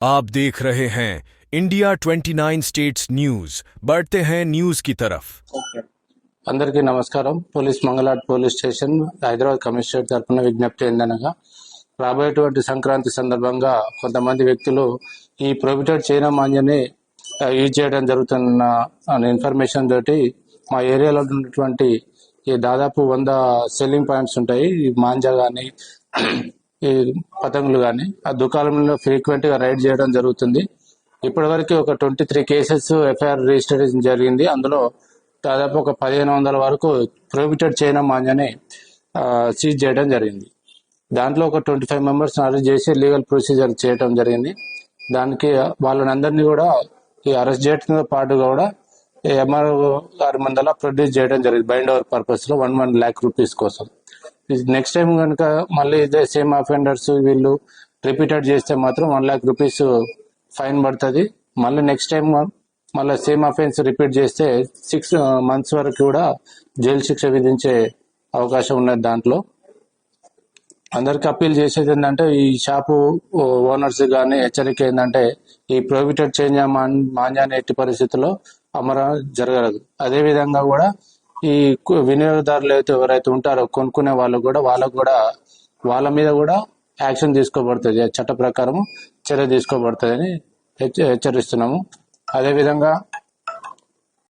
आप देख रहे हैं इंडिया 29 स्टेट्स न्यूज। बढ़ते हैं न्यूज की तरफ। అందరికీ నమస్కారం। Police Mangalhat police station Hyderabad commissioner తరఫున విజ్ఞప్తి ఏందనగా, రాబోయేటువంటి సంక్రాంతి సందర్భంగా కొంతమంది వ్యక్తులు ఈ ప్రొహిబిటెడ్ చైనా మాంజాని యూజ్ చేయడం జరుగుతున్న ఇన్ఫర్మేషన్ తోటి మా ఏరియాలో ఉన్నటువంటి ఈ దాదాపు 100 సెల్లింగ్ పాయింట్స్ ఉంటాయి, ఈ మాంజా కానీ ఈ పతంగులు కానీ ఆ దుకాణంలో ఫ్రీక్వెంట్ గా రైడ్ చేయడం జరుగుతుంది. ఇప్పటివరకు ఒక 23 కేసెస్ ఎఫ్ఐఆర్ రిజిస్టర్ జరిగింది. అందులో దాదాపు ఒక 1500 వరకు ప్రొహిబిటెడ్ చైనా మాంజాని సీజ్ చేయడం జరిగింది. దాంట్లో ఒక 25 మెంబర్స్ అరెస్ట్ చేసి లీగల్ ప్రొసీజర్ చేయడం జరిగింది. దానికి వాళ్ళని అందరినీ కూడా ఈ అరెస్ట్ చేయడంతో పాటుగా కూడా ఎంఆర్ఓ గారి ముందర ప్రొడ్యూస్ చేయడం జరిగింది బైండ్ ఓవర్ పర్పస్ లో 1 lakh రూపీస్ కోసం. నెక్స్ట్ టైం కనుక మళ్ళీ ఇదే సేమ్ అఫెండర్స్ వీళ్ళు రిపీటెడ్ చేస్తే మాత్రం 1 lakh రూపీస్ ఫైన్ పడుతుంది. మళ్ళీ నెక్స్ట్ టైం మళ్ళీ సేమ్ అఫెన్స్ రిపీట్ చేస్తే 6 months వరకు కూడా జైలు శిక్ష విధించే అవకాశం ఉన్నది. దాంట్లో అందరికి అప్పీల్ చేసేది ఏంటంటే, ఈ షాపు ఓనర్స్ కానీ హెచ్చరిక ఏంటంటే, ఈ ప్రొహిబిటెడ్ చైనా మాంజాని ఎట్టి పరిస్థితుల్లో అమరం జరగదు. అదే విధంగా కూడా ఈ వినియోగదారులు అయితే ఎవరైతే ఉంటారో కొనుక్కునే వాళ్ళకు కూడా వాళ్ళ మీద కూడా యాక్షన్ తీసుకోబడుతుంది, చట్ట ప్రకారం చర్య తీసుకోబడుతుంది అని హెచ్చరిస్తున్నాము. అదేవిధంగా